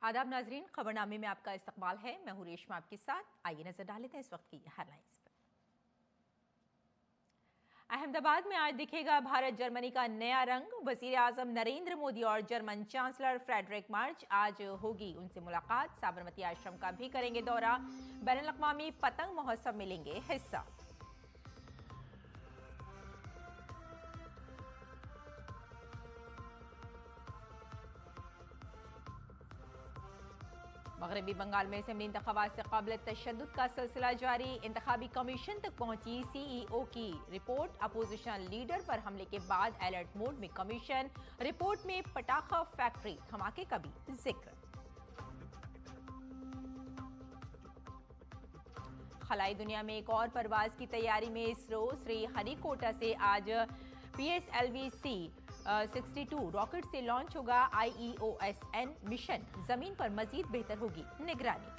आदाब नाजरीन, खबरनामे में आपका इस्तकबाल है। मैं हूं रेशमा आपके साथ। आइए नजर डाल लेते हैं इस वक्त की हेडलाइंस पर। अहमदाबाद में आज दिखेगा भारत जर्मनी का नया रंग। वजीर आजम नरेंद्र मोदी और जर्मन चांसलर फ्रेडरिक मार्च आज होगी उनसे मुलाकात। साबरमती आश्रम का भी करेंगे दौरा। बैनुल-अक़वामी पतंग महोत्सव में लेंगे हिस्सा। मगरबी बंगाल में असेंबली इंतखाबात से काबिल तशद्दुद का सिलसिला जारी। इंतखाबी कमीशन तक पहुंची CEO की रिपोर्ट। अपोजिशन लीडर पर हमले के बाद अलर्ट मोड में कमीशन। रिपोर्ट में पटाखा फैक्ट्री धमाके का भी जिक्र। खलाई दुनिया में एक और परवाज की तैयारी में इसरो। श्री हरिकोटा से आज PSLV-C 62 रॉकेट से लॉन्च होगा IEOSN मिशन। जमीन पर मजीद बेहतर होगी निगरानी।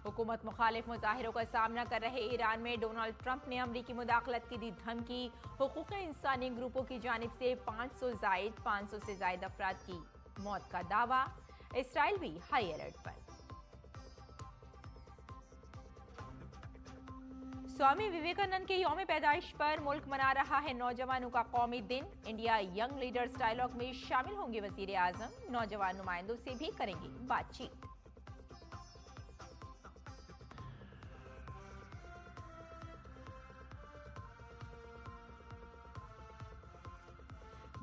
हुकूमत मुखालिफ मुजाहिरों का सामना कर रहे ईरान में डोनाल्ड ट्रंप ने अमरीकी मुदाखलत की दी धमकी। हुकूक इंसानी ग्रुपों की जानिब से 500 से जायद अफराद की मौत का दावा। इसराइल भी हाई अलर्ट पर। स्वामी विवेकानंद के यौम पैदाइश पर मुल्क मना रहा है नौजवानों का कौमी दिन। इंडिया यंग लीडर्स डायलॉग में शामिल होंगे वजीर आजम। नौजवान नुमाइंदों से भी करेंगे बातचीत।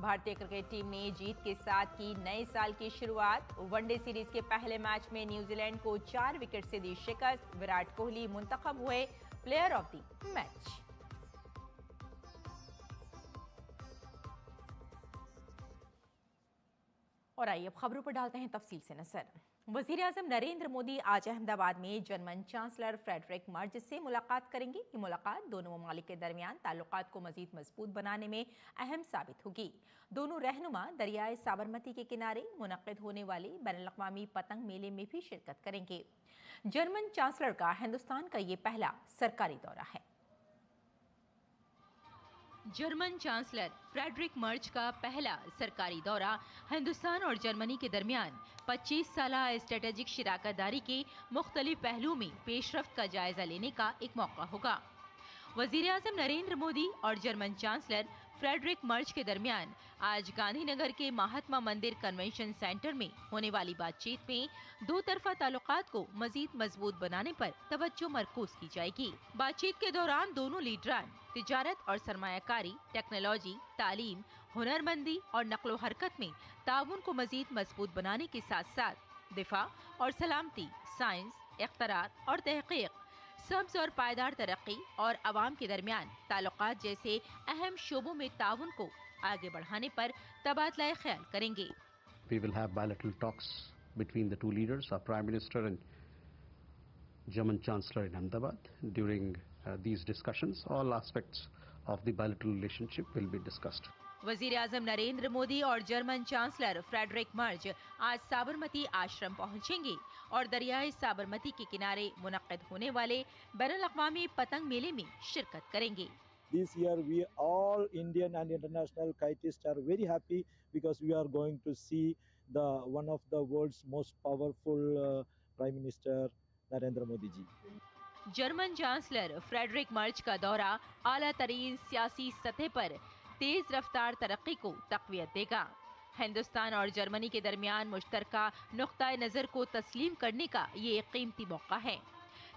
भारतीय क्रिकेट टीम ने जीत के साथ की नए साल की शुरुआत। वनडे सीरीज के पहले मैच में न्यूजीलैंड को 4 विकेट से दी शिकस्त। विराट कोहली मुंतखब हुए प्लेयर ऑफ द मैच। और आइए अब खबरों पर डालते हैं तफसील से नजर। वजीर आजम नरेंद्र मोदी आज अहमदाबाद में जर्मन चांसलर फ्रेडरिक मार्च से मुलाकात करेंगे। ये मुलाकात दोनों ममालिक के दरमियान ताल्लुकात को मजीद मजबूत बनाने में अहम साबित होगी। दोनों रहनुमा दरियाए साबरमती के किनारे मुनक्किद होने वाले बैनुल-अक़वामी पतंग मेले में भी शिरकत करेंगे। जर्मन चांसलर का हिंदुस्तान का ये पहला सरकारी दौरा है। जर्मन चांसलर फ्रेडरिक मर्च का पहला सरकारी दौरा हिंदुस्तान और जर्मनी के दरमियान 25 साला स्ट्रेटेजिक शराकतदारी के मुख्तलिफ पहलुओं में पेशरफ्त का जायजा लेने का एक मौका होगा। वजीर आजम नरेंद्र मोदी और जर्मन चांसलर फ्रेडरिक मर्च के दरमियान आज गांधीनगर के महात्मा मंदिर कन्वेंशन सेंटर में होने वाली बातचीत में दो तरफा ताल्लुकात को मजीद मजबूत बनाने पर तवज्जो मरकूज की जाएगी। बातचीत के दौरान दोनों लीडरान तिजारत और सरमायाकारी, टेक्नोलॉजी, तालीम, हुनरमंदी और नक्लो हरकत में ताउन को मजीद मजबूत बनाने के साथ साथ दिफा और सलामती, साइंस, इख्तरात और तहकीक, सब्ज और पायदार तरक्की और आवाम के दरमियान ताल्लुकात जैसे अहम शोबों में ताउन को आगे बढ़ाने पर तबादला ख्याल करेंगे। We will have bilateral talks between the two leaders, our Prime Minister and German Chancellor in Ahmedabad. During these discussions, all aspects of the bilateral relationship will be discussed. वजीर आजम नरेंद्र मोदी और जर्मन चांसलर फ्रेडरिक मर्च आज साबरमती आश्रम पहुंचेंगे और दरियाए साबरमती के किनारे मुनक्किद होने वाले बैनुल-अक़वामी पतंग मेले में शिरकत करेंगे। This year we all Indian and international kiteists are very happy because we are going to see the one of the world's most powerful Prime Minister Narendra Modi ji. German chancellor Friedrich मर्च का दौरा आला तरीन सियासी सतह पर तेज रफ्तार तरक्की को तक़वियत देगा। हिंदुस्तान और जर्मनी के दरमियान मुश्तरका नुक्ताए नज़र को तस्लीम करने का ये एक कीमती मौका है।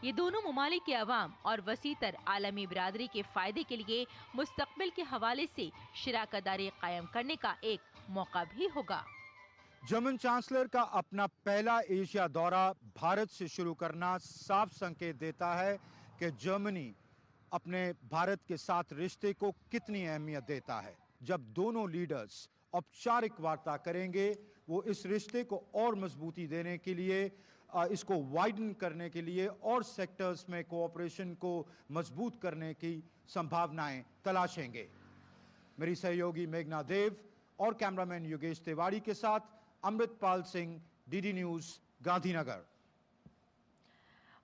ये दोनों ममालिक के अवाम और वसीतर आलमी बिरादरी के फायदे के लिए मुस्तकबिल के हवाले से शराकतदारी कायम करने का एक मौका भी होगा। जर्मन चांसलर का अपना पहला एशिया दौरा भारत से शुरू करना साफ संकेत देता है कि जर्मनी अपने भारत के साथ रिश्ते को कितनी अहमियत देता है। जब दोनों लीडर्स औपचारिक वार्ता करेंगे, वो इस रिश्ते को और मजबूती देने के लिए, इसको वाइडन करने के लिए और सेक्टर्स में कोऑपरेशन को मजबूत करने की संभावनाएं तलाशेंगे। मेरी सहयोगी मेघना देव और कैमरामैन योगेश तिवारी के साथ अमृतपाल सिंह, DD न्यूज, गांधीनगर।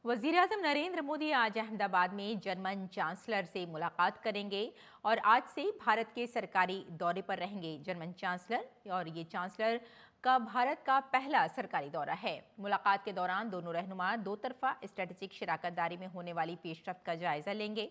वज़ीर-ए-आज़म नरेंद्र मोदी आज अहमदाबाद में जर्मन चांसलर से मुलाकात करेंगे और आज से भारत के सरकारी दौरे पर रहेंगे जर्मन चांसलर। और ये चांसलर का भारत का पहला सरकारी दौरा है। मुलाकात के दौरान दोनों रहनुमा दो तरफा स्ट्रेटेजिक शराकतदारी में होने वाली पेशरफ्त का जायजा लेंगे।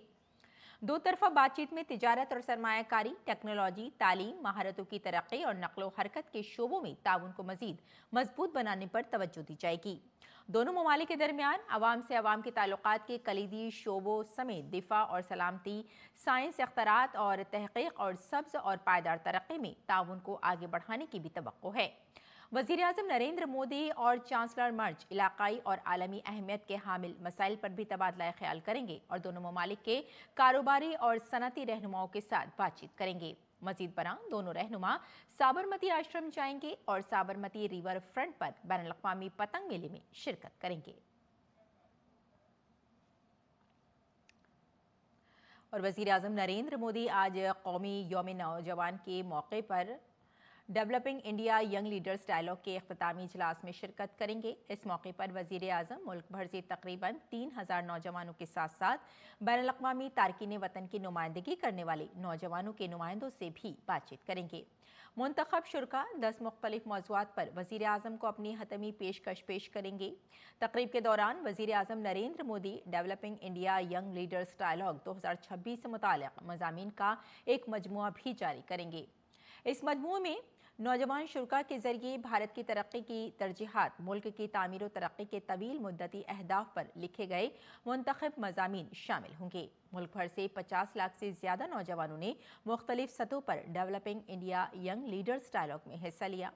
दो तरफा बातचीत में तिजारत और सरमायाकारी, टेक्नोलॉजी, तालीम, महारतों की तरक्की और नकलो हरकत के शोबों में ताउन को मजीद मजबूत बनाने पर तवज्जो दी जाएगी। दोनों ममालिक के दरमियान अवाम से अवाम के ताल्लुकात के कलीदी शोबों समेत दिफा और सलामती, साइंस, अख्तरात और तहकीक और सब्ज और पायदार तरक्की में ताउन को आगे बढ़ाने की भी तवक्को है। वज़ीर-ए-आज़म नरेंद्र मोदी और चांसलर मर्ज इलाकाई और आलमी अहमियत के हामिल मसाइल पर भी तबादला ख्याल करेंगे और दोनों ममालिक के कारोबारी और सनती रहनुमाओं के साथ बातचीत करेंगे। मजीद बरां दोनों रहनुमा साबरमती आश्रम जाएंगे और साबरमती रिवर फ्रंट पर बैनुल-अक़वामी पतंग मेले में शिरकत करेंगे। और वज़ीर-ए-आज़म नरेंद्र मोदी आज कौमी यौम नौजवान के मौके पर Developing India young leaders Dialogue के इख्तितामी इजलास में शिरकत करेंगे। इस मौके पर वज़ीर-ए-आज़म मुल्क भर से तकरीबन 3000 नौजवानों के साथ साथ बैनुल-अक़वामी तारकीन वतन की नुमाइंदगी करने वाले नौजवानों के नुमाइंदों से भी बातचीत करेंगे। मुंतखब शुरका 10 मुख्तलिफ मौज़ूआत पर वज़ीर-ए-आज़म को अपनी हतमी पेशकश पेश करेंगे। तकरीब के दौरान वज़ीर-ए-आज़म Narendra Modi developing India young leaders dialogue 2026 से मुताल्लिक़ मज़ामीन का एक मजमुआ भी जारी करेंगे। इस मजमूए में नौजवान शुरा के जरिए भारत की तरक्की की तरजीहात, मुल्क की तामीर और तरक्की के तवील मुद्दती अहदाफ पर लिखे गए मुंतखब मज़ामीन शामिल होंगे। मुल्क भर से 50 लाख से ज़्यादा नौजवानों ने मुख्तलिफ सतहों पर Developing India young leaders Dialogue में हिस्सा लिया।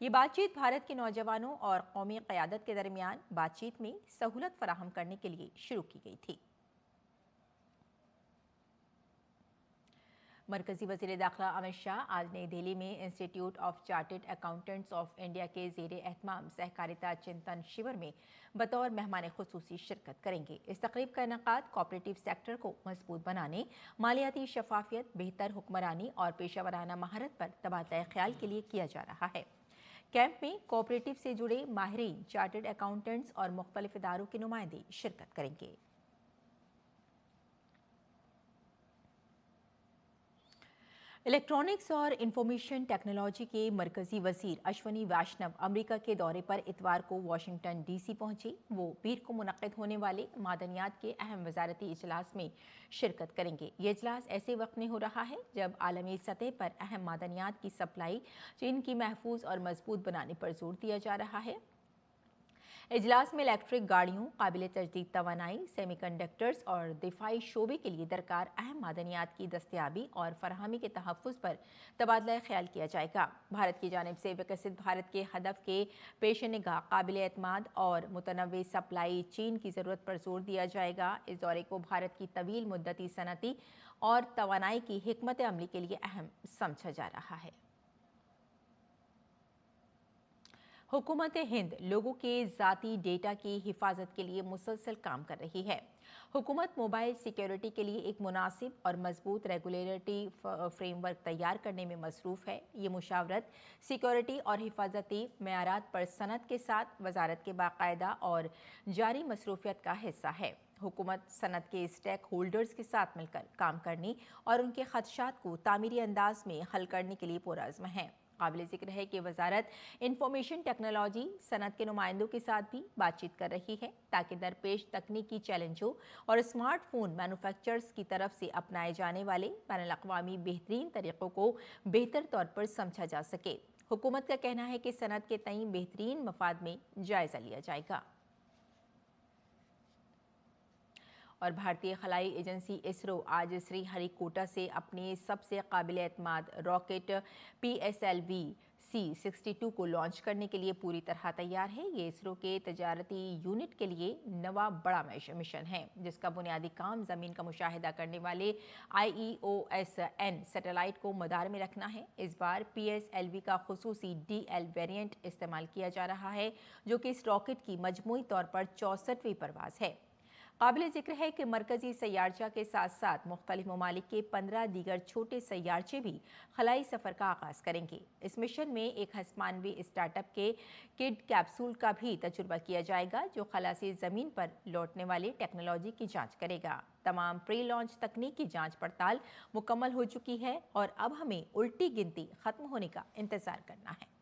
ये बातचीत भारत के नौजवानों और कौमी क़यादत के दरमियान बातचीत में सहूलत फराहम करने के लिए शुरू की गई थी। मरकजी वज़ीर दाखिला अमित शाह आज नई दिल्ली में institute of chartered accountants of India के ज़ेरे एहतमाम सहकारिता चिंतन शिविर में बतौर मेहमान खुसूसी शिरकत करेंगे। इस तकरीब का इनेकाद कोऑपरेटिव सेक्टर को मजबूत बनाने, मालियाती शफाफियत, बेहतर हुक्मरानी और पेशा वराना महारत पर तबादला ख्याल के लिए किया जा रहा है। कैंप में कोऑपरेटिव से जुड़े माहिरीन, चार्टर्ड अकाउंटेंट्स और मुख्तलिफ इदारों के नुमाइंदे शिरकत करेंगे। इलेक्ट्रॉनिक्स और इंफॉर्मेशन टेक्नोलॉजी के मरकजी वजीर अश्वनी वैष्णव अमेरिका के दौरे पर इतवार को वाशिंगटन डीसी पहुंचे। वो पीर को मुनक्किद होने वाले मादनियात के अहम वजारती इजलास में शिरकत करेंगे। ये इजलास ऐसे वक्त में हो रहा है जब आलमी सतह पर अहम मादनियात की सप्लाई चीन की महफूज और मजबूत बनाने पर जोर दिया जा रहा है। इजलास में इलेक्ट्रिक गाड़ियों, काबिल तजदीद तवानाई, सेमीकंडक्टर्स और दिफाई शोबे के लिए दरकार अहम मादनियात की दस्तयाबी और फरहमी के तहफ़्फ़ुज़ पर तबादला ख्याल किया जाएगा। भारत की जानिब से विकसित भारत के हदफ के पेश निगाह काबिल एतमाद और मुतनव्वे सप्लाई चीन की ज़रूरत पर जोर दिया जाएगा। इस दौरे को भारत की तवील मुद्दती सनती और तवानाई की हिकमत अमली के लिए अहम समझा जा रहा है। हुकूमत हिंद लोगों के ज़ाती डेटा की हिफाजत के लिए मुसलसल काम कर रही है। हुकूमत मोबाइल सिक्योरिटी के लिए एक मुनासिब और मजबूत रेगुलेटरी फ्रेमवर्क तैयार करने में मसरूफ़ है। ये मुशावरत सिक्योरिटी और हिफाजती मेयारात पर सनत के साथ वजारत के बाकायदा और जारी मसरूफियत का हिस्सा है। हुकूमत सनत के स्टेक होल्डर्स के साथ मिलकर काम करने और उनके खदशात को तामीरी अंदाज में हल करने के लिए पुरअज़्म है। काबिल ज़िक्र है कि वजारत इंफॉर्मेशन टेक्नोलॉजी सनत के नुमाइंदों के साथ भी बातचीत कर रही है ताकि दरपेश तकनीकी चैलेंजों और स्मार्टफोन मैन्युफैक्चरर्स की तरफ से अपनाए जाने वाले बैनुल-अक़वामी बेहतरीन तरीक़ों को बेहतर तौर पर समझा जा सके। हुकूमत का कहना है कि सनत के तईं बेहतरीन मफाद में जायज़ा लिया जाएगा। और भारतीय खलाई एजेंसी इसरो आज श्रीहरिकोटा से अपने सबसे काबिल एतमाद रॉकेट PSLV C-62 को लॉन्च करने के लिए पूरी तरह तैयार है। ये इसरो के तजारती यूनिट के लिए नवा बड़ा मिशन है जिसका बुनियादी काम ज़मीन का मुशाहिदा करने वाले IEOSN सैटेलाइट को मदार में रखना है। इस बार PSLV का खुसूसी DL वेरिएंट इस्तेमाल किया जा रहा है जो कि इस रॉकेट की मजमूई तौर पर 64वीं परवाज़ है। काबिल जिक्र है कि मरकजी सैयारचा के साथ साथ मुख्तलिफ ममालिक के 15 दीगर छोटे सैयारचे भी खलाई सफ़र का आगाज़ करेंगे। इस मिशन में एक हस्मानवी स्टार्टअप के किड कैप्सूल का भी तजुर्बा किया जाएगा, जो खला से ज़मीन पर लौटने वाली टेक्नोलॉजी की जांच करेगा। तमाम प्री लॉन्च तकनीक की जांच पड़ताल मुकम्मल हो चुकी है और अब हमें उल्टी गिनती खत्म होने का इंतज़ार करना है।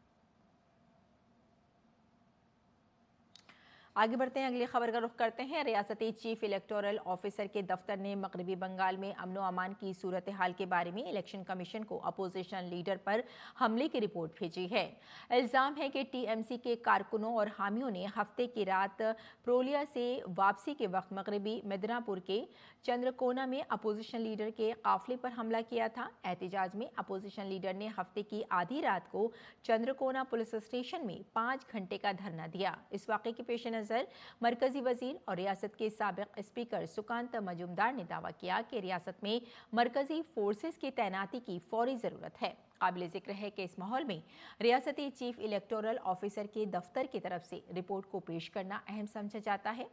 आगे बढ़ते हैं, अगली खबर का रुख करते हैं। रियासती चीफ इलेक्टोरल ऑफिसर के दफ्तर ने मगरबी बंगाल में अमन व अमान की सूरत हाल के बारे में इलेक्शन कमीशन को अपोजिशन लीडर पर हमले की रिपोर्ट भेजी है। इल्ज़ाम है कि टीएमसी के कारकुनों और हामियों ने हफ्ते की रात प्रोलिया से वापसी के वक्त मगरबी मिदनापुर के चंद्रकोना में अपोजिशन लीडर के काफिले पर हमला किया था। एहतजाज में अपोजिशन लीडर ने हफ्ते की आधी रात को चंद्रकोना पुलिस स्टेशन में 5 घंटे का धरना दिया। इस वाक़े के पेश नज़र मरकजी वजीर और रियासत के साबिक स्पीकर सुकांत मजूमदार ने दावा किया कि रियासत में मरकजी फोर्सेस की तैनाती की फौरी ज़रूरत है। काबिल जिक्र है कि इस माहौल में रियासती चीफ इलेक्टोरल ऑफिसर के दफ्तर की तरफ से रिपोर्ट को पेश करना अहम समझा जाता है,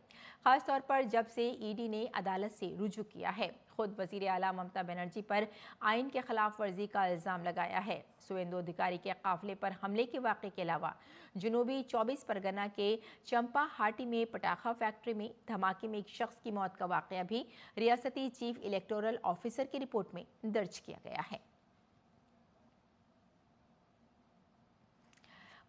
खासतौर पर जब से ईडी ने अदालत से रुजू किया है। खुद वजीर आला ममता बनर्जी पर आइन के खिलाफ वर्जी का इल्ज़ाम लगाया है। सुवेंदु अधिकारी के काफिले पर हमले के वाक़े के अलावा जनूबी 24 परगना के चंपा हाटी में पटाखा फैक्ट्री में धमाके में एक शख्स की मौत का वाक़या भी रियासती चीफ इलेक्टोरल ऑफिसर की रिपोर्ट में दर्ज किया गया है।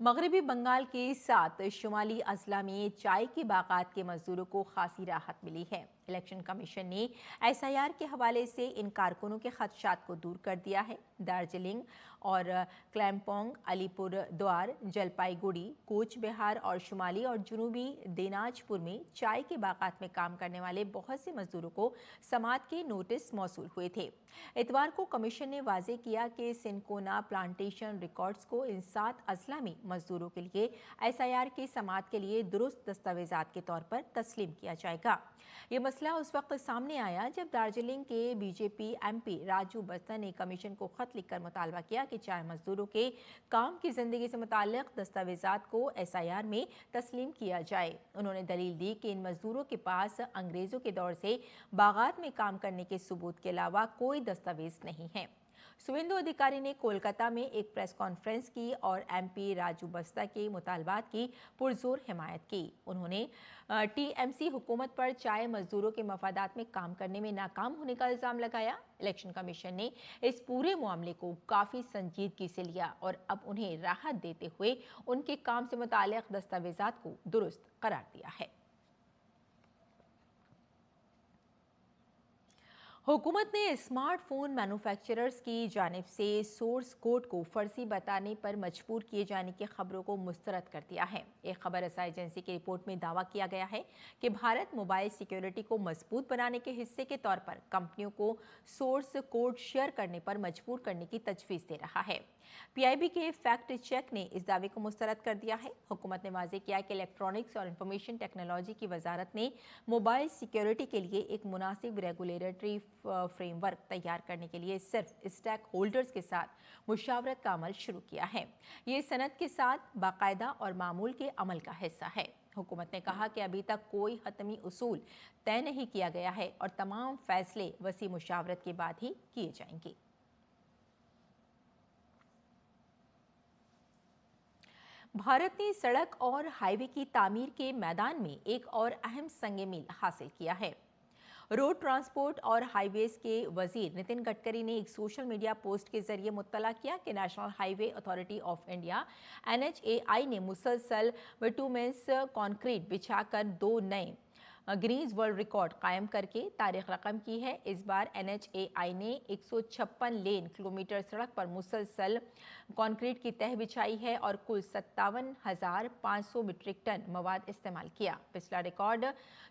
मगरबी बंगाल के साथ शुमाली अजला में चाय के बागात के मजदूरों को खासी राहत मिली है। इलेक्शन कमीशन ने एसआईआर के हवाले से इन कारकुनों के खदशात को दूर कर दिया है। दार्जिलिंग और क्लैम्पोंग, अलीपुर द्वार, जलपाईगुड़ी, कोच बिहार और शुमाली और जुनूबी दिनाजपुर में चाय के बागात में काम करने वाले बहुत से मजदूरों को समात के नोटिस मौसूल हुए थे। इतवार को कमीशन ने वाजे किया कि सिनकोना प्लांटेशन रिकॉर्ड्स को इन 7 अजला में मजदूरों के लिए एसआईआर की समात के लिए दुरुस्त दस्तावेजात के तौर पर तस्लीम किया जाएगा। ये मसला उस वक्त सामने आया जब दार्जिलिंग के बीजेपी एमपी राजू बस्ता ने कमीशन को खत लिखकर मुतालबा किया कि चाय मजदूरों के काम की जिंदगी से मुताल्लिक दस्तावेजात को एसआईआर में तस्लीम किया जाए। उन्होंने दलील दी कि इन मजदूरों के पास अंग्रेजों के दौर से बागात में काम करने के सबूत के अलावा कोई दस्तावेज नहीं है। सुवेंदु अधिकारी ने कोलकाता में एक प्रेस कॉन्फ्रेंस की और एमपी राजू बस्ता के मुतालबात की पुरजोर हिमायत की। उन्होंने टीएमसी हुकूमत पर चाय मजदूरों के मफादात में काम करने में नाकाम होने का इल्ज़ाम लगाया। इलेक्शन कमीशन ने इस पूरे मामले को काफ़ी संजीदगी से लिया और अब उन्हें राहत देते हुए उनके काम से मुताल्लिक़ दस्तावेजात को दुरुस्त करार दिया है। हुकूमत ने स्मार्टफोन मैन्युफैक्चरर्स की जानिब से सोर्स कोड को फर्जी बताने पर मजबूर किए जाने की खबरों को मुस्तरद कर दिया है। एक खबर रसाई एजेंसी की रिपोर्ट में दावा किया गया है कि भारत मोबाइल सिक्योरिटी को मजबूत बनाने के हिस्से के तौर पर कंपनियों को सोर्स कोड शेयर करने पर मजबूर करने की तजवीज़ दे रहा है। पीआईबी के फैक्ट चेक ने इस दावे को मुस्तरद कर दिया है। हुकूमत ने वाज़ेह किया कि इलेक्ट्रॉनिक्स और इंफॉर्मेशन टेक्नोलॉजी की वजारत ने मोबाइल सिक्योरिटी के लिए एक मुनासिब रेगुलेटरी फ्रेमवर्क तैयार करने के लिए सिर्फ स्टेक होल्डर्स के साथ मुशावरत का अमल शुरू किया है। ये सनद के साथ बाकायदा और मामूल के अमल का हिस्सा है। हुकूमत ने कहा कि अभी तक कोई हतमी उसूल तय नहीं किया गया है और तमाम फैसले वसी मुशावरत के बाद ही किए जाएंगे। भारत ने सड़क और हाईवे की तामीर के मैदान में एक और अहम संग मील हासिल किया है। रोड ट्रांसपोर्ट और हाईवेज के वजीर नितिन गडकरी ने एक सोशल मीडिया पोस्ट के जरिए मुत्तला किया कि national highway authority of India NHAI ने मुसलसल बिटुमेंस कंक्रीट बिछाकर 2 नए ग्रीन्स वर्ल्ड रिकॉर्ड कायम करके तारीख रकम की है। इस बार NHAI ने 156 लेन किलोमीटर सड़क पर मुसलसल कंक्रीट की तह बिछाई है और कुल 57,500 मीट्रिक टन मवाद इस्तेमाल किया। पिछला रिकॉर्ड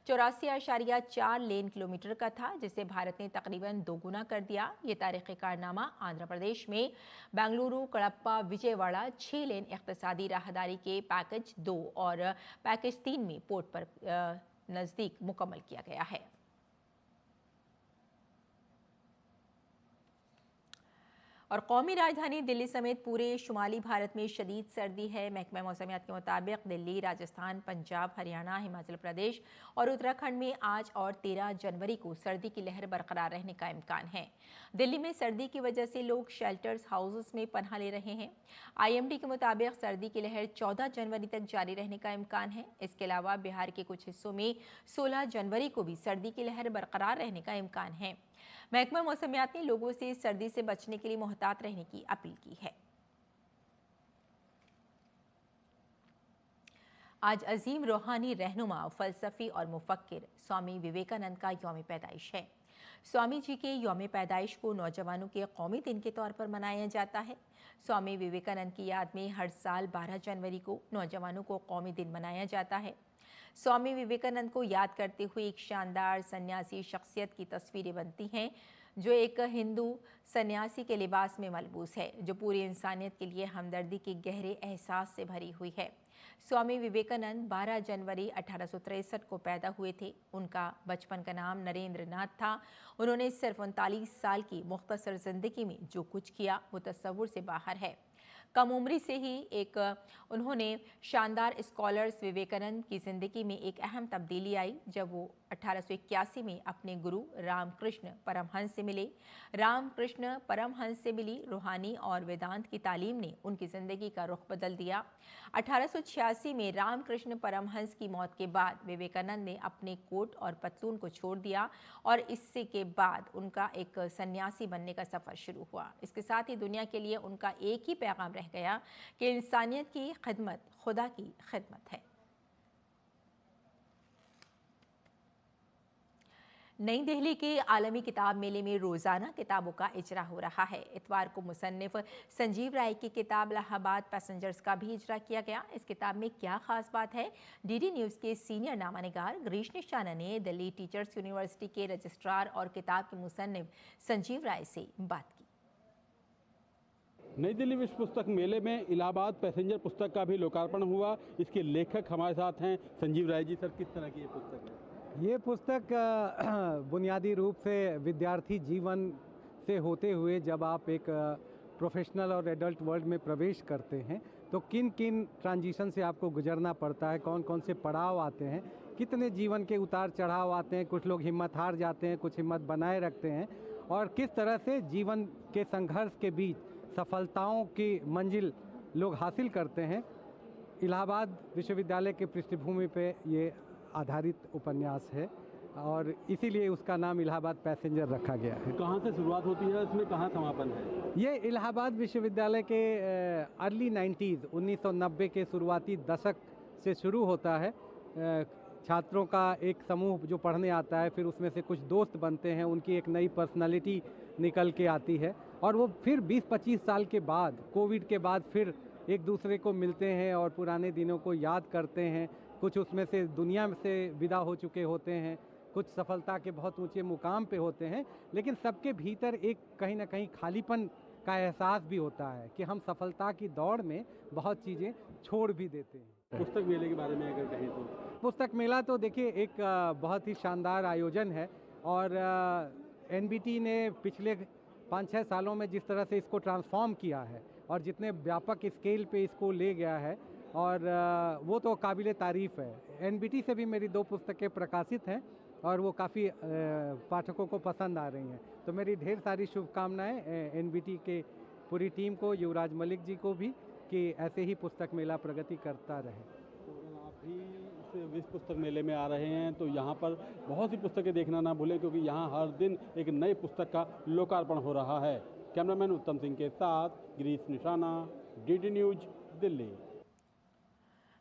84.4 लेन किलोमीटर का था, जिसे भारत ने तकरीबन 2 गुना कर दिया। ये तारीखी कारनामा आंध्र प्रदेश में बेंगलुरु कड़प्पा विजयवाड़ा 6 लेन इख्तिसादी राहदारी के पैकेज 2 और पैकेज 3 में पोर्ट पर नजदीक मुकम्मल किया गया है। और कौमी राजधानी दिल्ली समेत पूरे शुमाली भारत में शदीद सर्दी है। महकमा मौसमियात के मुताबिक दिल्ली, राजस्थान, पंजाब, हरियाणा, हिमाचल प्रदेश और उत्तराखंड में आज और 13 जनवरी को सर्दी की लहर बरकरार रहने का इम्कान है। दिल्ली में सर्दी की वजह से लोग शेल्टर्स हाउसेस में पनाह ले रहे हैं। IMD के मुताबिक सर्दी की लहर 14 जनवरी तक जारी रहने का इम्कान है। इसके अलावा बिहार के कुछ हिस्सों में 16 जनवरी को भी सर्दी की लहर बरकरार रहने का इम्कान है। महकमा मौसमियात ने लोगों से सर्दी से बचने के लिए मोहतात रहने की अपील की है। आज अजीम रूहानी रहनुमा, फलसफी और मुफक्किर स्वामी विवेकानंद का यौम पैदाइश है। स्वामी जी के यौम पैदाइश को नौजवानों के कौमी दिन के तौर पर मनाया जाता है। स्वामी विवेकानंद की याद में हर साल 12 जनवरी को नौजवानों को कौमी दिन मनाया जाता है। स्वामी विवेकानंद को याद करते हुए एक शानदार सन्यासी शख्सियत की तस्वीरें बनती हैं, जो एक हिंदू सन्यासी के लिबास में मलबूस है, जो पूरी इंसानियत के लिए हमदर्दी के गहरे एहसास से भरी हुई है। स्वामी विवेकानंद 12 जनवरी 1863 को पैदा हुए थे। उनका बचपन का नाम नरेंद्र नाथ था। उन्होंने सिर्फ 39 साल की मुख्तसर जिंदगी में जो कुछ किया वो तस्वुर से बाहर है। कम उम्री से ही उन्होंने शानदार स्कॉलर्स विवेकानंद की ज़िंदगी में एक अहम तब्दीली आई जब वो 1881 में अपने गुरु रामकृष्ण परमहंस से मिले। रामकृष्ण परमहंस से मिली रूहानी और वेदांत की तालीम ने उनकी ज़िंदगी का रुख बदल दिया। 1886 में रामकृष्ण परमहंस की मौत के बाद विवेकानंद ने अपने कोट और पतलून को छोड़ दिया और इससे के बाद उनका एक सन्यासी बनने का सफ़र शुरू हुआ। इसके साथ ही दुनिया के लिए उनका एक ही पैगाम रह गया कि इंसानियत की खिदमत खुदा की खिदमत है। नई दिल्ली के आलमी किताब मेले में रोज़ाना किताबों का इजरा हो रहा है। इतवार को मुसन्निफ संजीव राय की किताब इलाहाबाद पैसेंजर्स का भी इजरा किया गया। इस किताब में क्या खास बात है, DD न्यूज़ के सीनियर नामानिगार गिरीश निशाना ने दिल्ली टीचर्स यूनिवर्सिटी के रजिस्ट्रार और किताब के मुसन्निफ संजीव राय से बात की। नई दिल्ली विश्व पुस्तक मेले में इलाहाबाद पैसेंजर पुस्तक का भी लोकार्पण हुआ। इसके लेखक हमारे साथ हैं संजीव राय जी। सर, किस तरह की ये पुस्तक है? ये पुस्तक बुनियादी रूप से विद्यार्थी जीवन से होते हुए जब आप एक प्रोफेशनल और एडल्ट वर्ल्ड में प्रवेश करते हैं तो किन किन ट्रांजिशन से आपको गुजरना पड़ता है, कौन कौन से पड़ाव आते हैं, कितने जीवन के उतार चढ़ाव आते हैं, कुछ लोग हिम्मत हार जाते हैं, कुछ हिम्मत बनाए रखते हैं, और किस तरह से जीवन के संघर्ष के बीच सफलताओं की मंजिल लोग हासिल करते हैं। इलाहाबाद विश्वविद्यालय के पृष्ठभूमि पे ये आधारित उपन्यास है और इसीलिए उसका नाम इलाहाबाद पैसेंजर रखा गया है। कहाँ से शुरुआत होती है, इसमें कहाँ समापन है? ये इलाहाबाद विश्वविद्यालय के अर्ली 90s 1990 के शुरुआती दशक से शुरू होता है। छात्रों का एक समूह जो पढ़ने आता है, फिर उसमें से कुछ दोस्त बनते हैं, उनकी एक नई पर्सनालिटी निकल के आती है और वो फिर 20-25 साल के बाद, कोविड के बाद, फिर एक दूसरे को मिलते हैं और पुराने दिनों को याद करते हैं। कुछ उसमें से दुनिया से विदा हो चुके होते हैं, कुछ सफलता के बहुत ऊंचे मुकाम पे होते हैं, लेकिन सबके भीतर एक कहीं ना कहीं खालीपन का एहसास भी होता है कि हम सफलता की दौड़ में बहुत चीज़ें छोड़ भी देते हैं। पुस्तक मेले के बारे में अगर कहें तो? पुस्तक मेला तो देखिए एक बहुत ही शानदार आयोजन है और NBT ने पिछले 5-6 सालों में जिस तरह से इसको ट्रांसफॉर्म किया है और जितने व्यापक स्केल पे इसको ले गया है, और वो तो काबिल तारीफ़ है। NBT से भी मेरी 2 पुस्तकें प्रकाशित हैं और वो काफ़ी पाठकों को पसंद आ रही हैं। तो मेरी ढेर सारी शुभकामनाएं NBT के पूरी टीम को, युवराज मलिक जी को भी, कि ऐसे ही पुस्तक मेला प्रगति करता रहे। तो आप भी इस विश्व पुस्तक मेले में आ रहे हैं तो यहाँ पर बहुत सी पुस्तकें देखना ना भूलें, क्योंकि यहाँ हर दिन एक नई पुस्तक का लोकार्पण हो रहा है। कैमरामैन उत्तम सिंह के साथ गिरीश निशाना, DD न्यूज़, दिल्ली।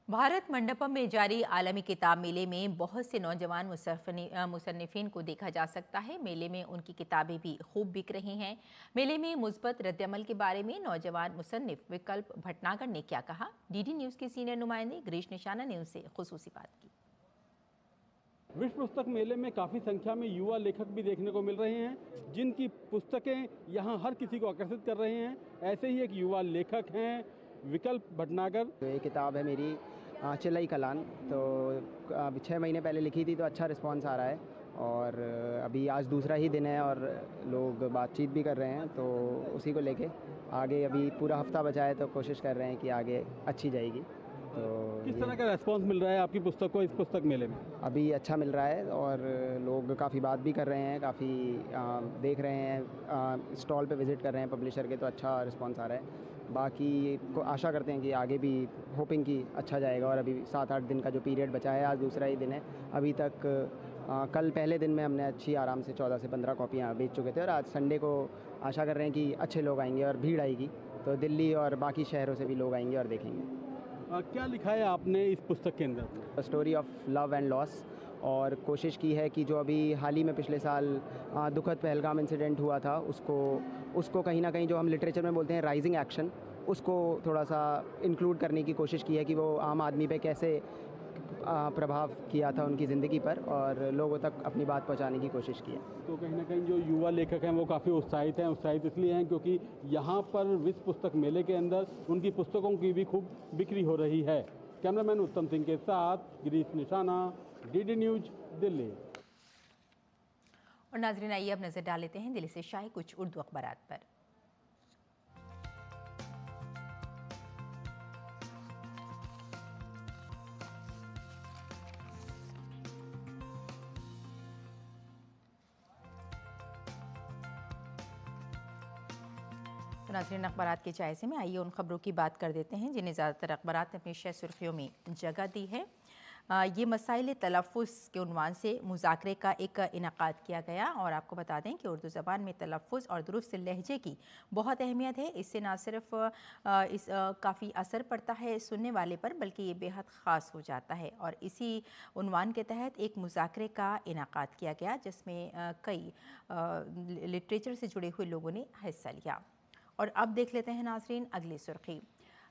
भारत मंडपम में जारी आलमी किताब मेले में बहुत से नौजवान मुसन्निफीन को देखा जा सकता है। मेले में उनकी किताबें भी खूब बिक रही हैं। मेले में मुस्बत रद्दअमल के बारे में नौजवान मुसन्निफ विकल्प भटनागर ने क्या कहा, DD न्यूज़ के सीनियर नुमाइंदे गिरीश निशाना ने उनसे खुसूसी बात की। विश्व पुस्तक मेले में काफ़ी संख्या में युवा लेखक भी देखने को मिल रहे हैं, जिनकी पुस्तकें यहाँ हर किसी को आकर्षित कर रहे हैं। ऐसे ही एक युवा लेखक हैं विकल्प भटनागर। ये किताब है मेरी चिल्लई कलान, तो 6 महीने पहले लिखी थी, तो अच्छा रिस्पांस आ रहा है और अभी आज दूसरा ही दिन है और लोग बातचीत भी कर रहे हैं, तो उसी को लेके आगे अभी पूरा हफ्ता बचा है, तो कोशिश कर रहे हैं कि आगे अच्छी जाएगी। तो किस तरह का रेस्पॉन्स मिल रहा है आपकी पुस्तक को इस पुस्तक मेले में? अभी अच्छा मिल रहा है और लोग काफ़ी बात भी कर रहे हैं, काफ़ी देख रहे हैं, स्टॉल पे विज़िट कर रहे हैं पब्लिशर के, तो अच्छा रिस्पॉन्स आ रहा है। बाकी को आशा करते हैं कि आगे भी होपिंग की अच्छा जाएगा। और अभी 7-8 दिन का जो पीरियड बचा है, आज दूसरा ही दिन है, अभी तक कल पहले दिन में हमने अच्छी आराम से 14 से 15 कॉपियाँ बेच चुके थे और आज संडे को आशा कर रहे हैं कि अच्छे लोग आएंगे और भीड़ आएगी, तो दिल्ली और बाकी शहरों से भी लोग आएंगे और देखेंगे। क्या लिखा है आपने इस पुस्तक के अंदर? Story of love and loss, और कोशिश की है कि जो अभी हाल ही में पिछले साल दुखद पहलगाम इंसिडेंट हुआ था, उसको कहीं ना कहीं जो हम लिटरेचर में बोलते हैं राइजिंग एक्शन, उसको थोड़ा सा इंक्लूड करने की कोशिश की है कि वो आम आदमी पे कैसे प्रभाव किया था उनकी ज़िंदगी पर, और लोगों तक अपनी बात पहुंचाने की कोशिश की है। तो कहीं ना कहीं जो युवा लेखक हैं वो काफ़ी उत्साहित हैं। उत्साहित इसलिए हैं क्योंकि यहाँ पर विश्व पुस्तक मेले के अंदर उनकी पुस्तकों की भी खूब बिक्री हो रही है। कैमरामैन उत्तम सिंह के साथ गिरीश निशाना, DD न्यूज, दिल्ली। और नाज़रीन, आइए अब नजर डाल लेते हैं दिल्ली से शाये कुछ उर्दू अखबारात पर। तो नाज़रीन, अखबारात के जायज़े में आइए उन खबरों की बात कर देते हैं जिन्हें ज़्यादातर अखबारात ने अपनी शह सुर्खियों में जगह दी है। ये मसाइल तलफ़्फ़ुज़ के उन्वान से मुज़ाकरे का एक इनक़ाद किया गया, और आपको बता दें कि उर्दू ज़बान में तलफ़्फ़ुज़ और दुरुस्त लहजे की बहुत अहमियत है। इससे ना सिर्फ काफ़ी असर पड़ता है सुनने वाले पर, बल्कि ये बेहद ख़ास हो जाता है। और इसी उन्वान के तहत एक मुज़ाकरे का इनक़ाद किया गया जिसमें कई लिटरेचर से जुड़े हुए लोगों ने हिस्सा लिया। और अब देख लेते हैं नाज़रीन अगली सुर्खी।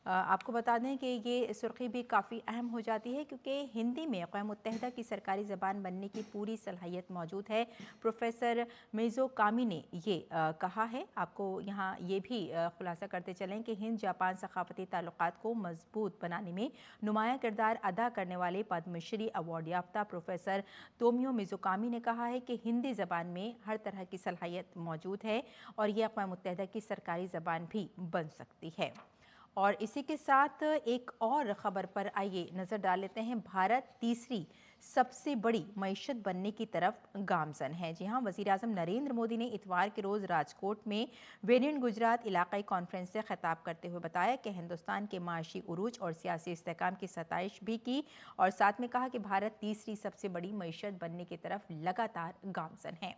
आपको बता दें कि ये सुर्खी भी काफ़ी अहम हो जाती है क्योंकि हिंदी में अक़वाम मुत्तहिदा की सरकारी ज़बान बनने की पूरी सलाहियत मौजूद है। प्रोफेसर मिज़ोकामी ने ये कहा है। आपको यहाँ ये भी खुलासा करते चलें कि हिंद जापान सक़ाफ़ती ताल्लुक़ात को मजबूत बनाने में नुमाया किरदार अदा करने वाले पद्मश्री अवार्ड याफ्ता प्रोफेसर तोमियो मिज़ोकामी ने कहा है कि हिंदी ज़बान में हर तरह की सलाहियत मौजूद है और ये अक़वाम मुत्तहिदा की सरकारी ज़बान भी बन सकती है। और इसी के साथ एक और ख़बर पर आइए नज़र डाल लेते हैं। भारत तीसरी सबसे बड़ी मईशत बनने की तरफ गामज़न है। जी हाँ, वज़ीर-ए-आज़म नरेंद्र मोदी ने इतवार के रोज़ राजकोट में वेरिएंट गुजरात इलाकाई कॉन्फ्रेंस से खिताब करते हुए बताया कि हिंदुस्तान के माशी उरूज और सियासी इस्तेहकाम की सताइश भी की, और साथ में कहा कि भारत तीसरी सबसे बड़ी मईशत बनने की तरफ लगातार गामज़न है।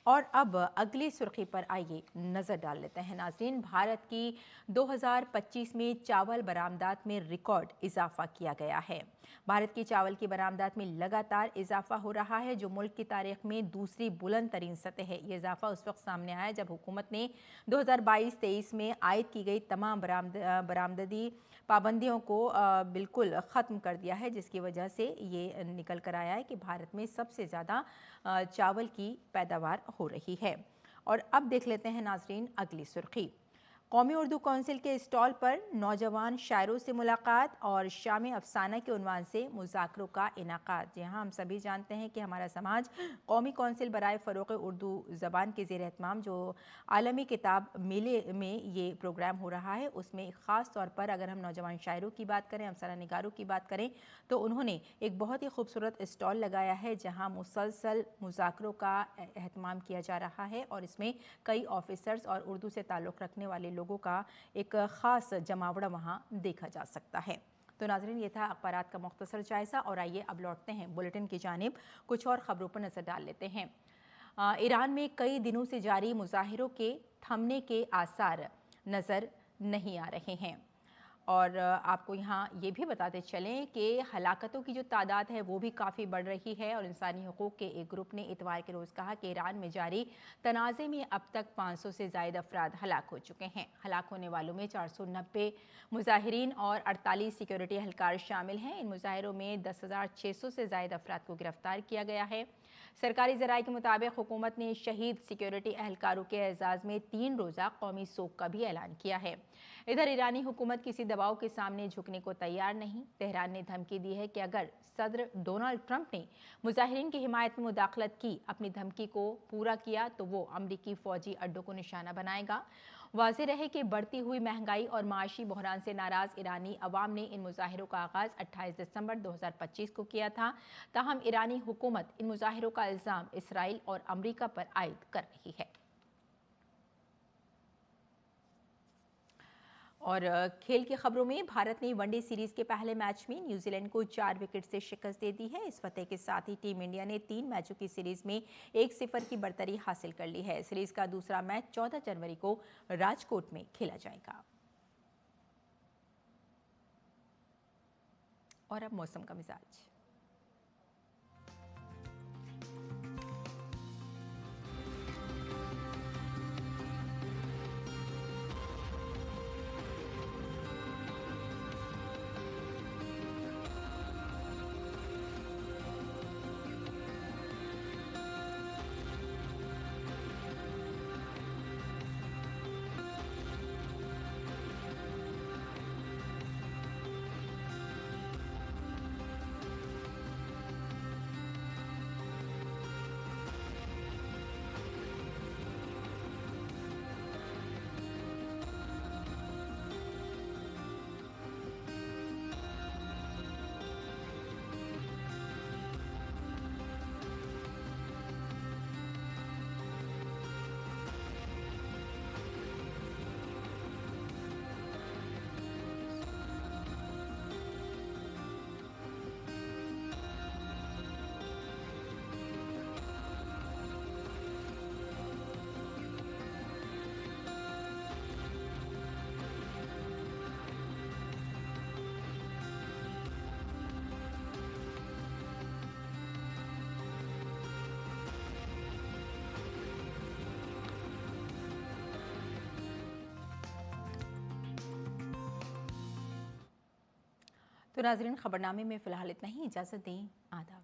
और अब अगली सुर्खी पर आइए नज़र डाल लेते हैं नाज़रीन। भारत की 2025 में चावल बरामदात में रिकॉर्ड इजाफा किया गया है। भारत की चावल की बरामदात में लगातार इजाफा हो रहा है, जो मुल्क की तारीख में दूसरी बुलंद तरीन सतह है। ये इजाफा उस वक्त सामने आया जब हुकूमत ने 2022-23 में आयद की गई तमाम बरामदगी पाबंदियों को बिल्कुल ख़त्म कर दिया है, जिसकी वजह से ये निकल कर आया है कि भारत में सबसे ज़्यादा चावल की पैदावार हो रही है। और अब देख लेते हैं नाज़रीन अगली सुर्खी। कौमी उर्दू कौंसिल के स्टॉल पर नौजवान शायरों से मुलाकात और शाम अफसाना के उन्वान से मुज़ाकरों का इनाकाद। जी हाँ, हम सभी जानते हैं कि हमारा समाज कौमी कौंसिल बराए फ़रोग़ उर्दू ज़बान के ज़ेर एहतमाम जो आलमी किताब मेले में ये प्रोग्राम हो रहा है, उसमें ख़ास तौर पर अगर हम नौजवान शायरों की बात करें, अफसाना निगारों की बात करें, तो उन्होंने एक बहुत ही खूबसूरत स्टॉल लगाया है जहाँ मुसलसल मुज़ाकरों का एहतमाम किया जा रहा है, और इसमें कई ऑफिसर्स और उर्दू से ताल्लुक़ रखने वाले लोगों का एक ख़ास जमावड़ा वहाँ देखा जा सकता है। तो नाज़रीन, ये था अखबारात का मुख्तसर जायज़ा, और आइए अब लौटते हैं बुलेटिन की जानिब। कुछ और ख़बरों पर नज़र डाल लेते हैं। ईरान में कई दिनों से जारी मुज़ाहिरों के थमने के आसार नज़र नहीं आ रहे हैं। और आपको यहाँ ये भी बताते चलें कि हलाकतों की जो तादाद है वो भी काफ़ी बढ़ रही है, और इंसानी हुकूक़ के एक ग्रुप ने इतवार के रोज़ कहा कि ईरान में जारी तनाज़े में अब तक 500 से ज़ायद अफराद हलाक हो चुके हैं। हलाक होने वालों में 490 मुज़ाहिरीन और 48 सिक्योरिटी एहलकार शामिल हैं। इन मुज़ाहिरों में 10,600 से ज़ायद अफराद को गिरफ्तार किया गया है। सरकारी ज़राए के मुताबिक हुकूमत ने शहीद सिक्योरिटी एहलकारों के एजाज़ में 3 रोज़ा कौमी सोग का भी ऐलान किया है। इधर ईरानी हुकूमत किसी दबाव के सामने झुकने को तैयार नहीं। तेहरान ने धमकी दी है कि अगर सदर डोनाल्ड ट्रंप ने मुजाहिरीन की हिमायत में मुदाखलत की, अपनी धमकी को पूरा किया, तो वो अमरीकी फौजी अड्डों को निशाना बनाएगा। वाज़ेह रहे कि बढ़ती हुई महंगाई और माशी बहरान से नाराज ईरानी अवाम ने इन मुजाहिरों का आगाज़ 28 दिसंबर 2025 को किया था। ताहम ईरानी हुकूमत इन मुजाहिरों का इल्ज़ाम इसराइल और अमरीका पर आयद कर रही है। और खेल की खबरों में भारत ने वनडे सीरीज के पहले मैच में न्यूजीलैंड को 4 विकेट से शिकस्त दे दी है। इस फतेह के साथ ही टीम इंडिया ने 3 मैचों की सीरीज में 1-0 की बढ़तरी हासिल कर ली है। सीरीज का दूसरा मैच 14 जनवरी को राजकोट में खेला जाएगा। और अब मौसम का मिजाज। तो नाज़रीन, खबरनामे में फ़िलहाल इतना ही। इजाज़त दें। आदाब।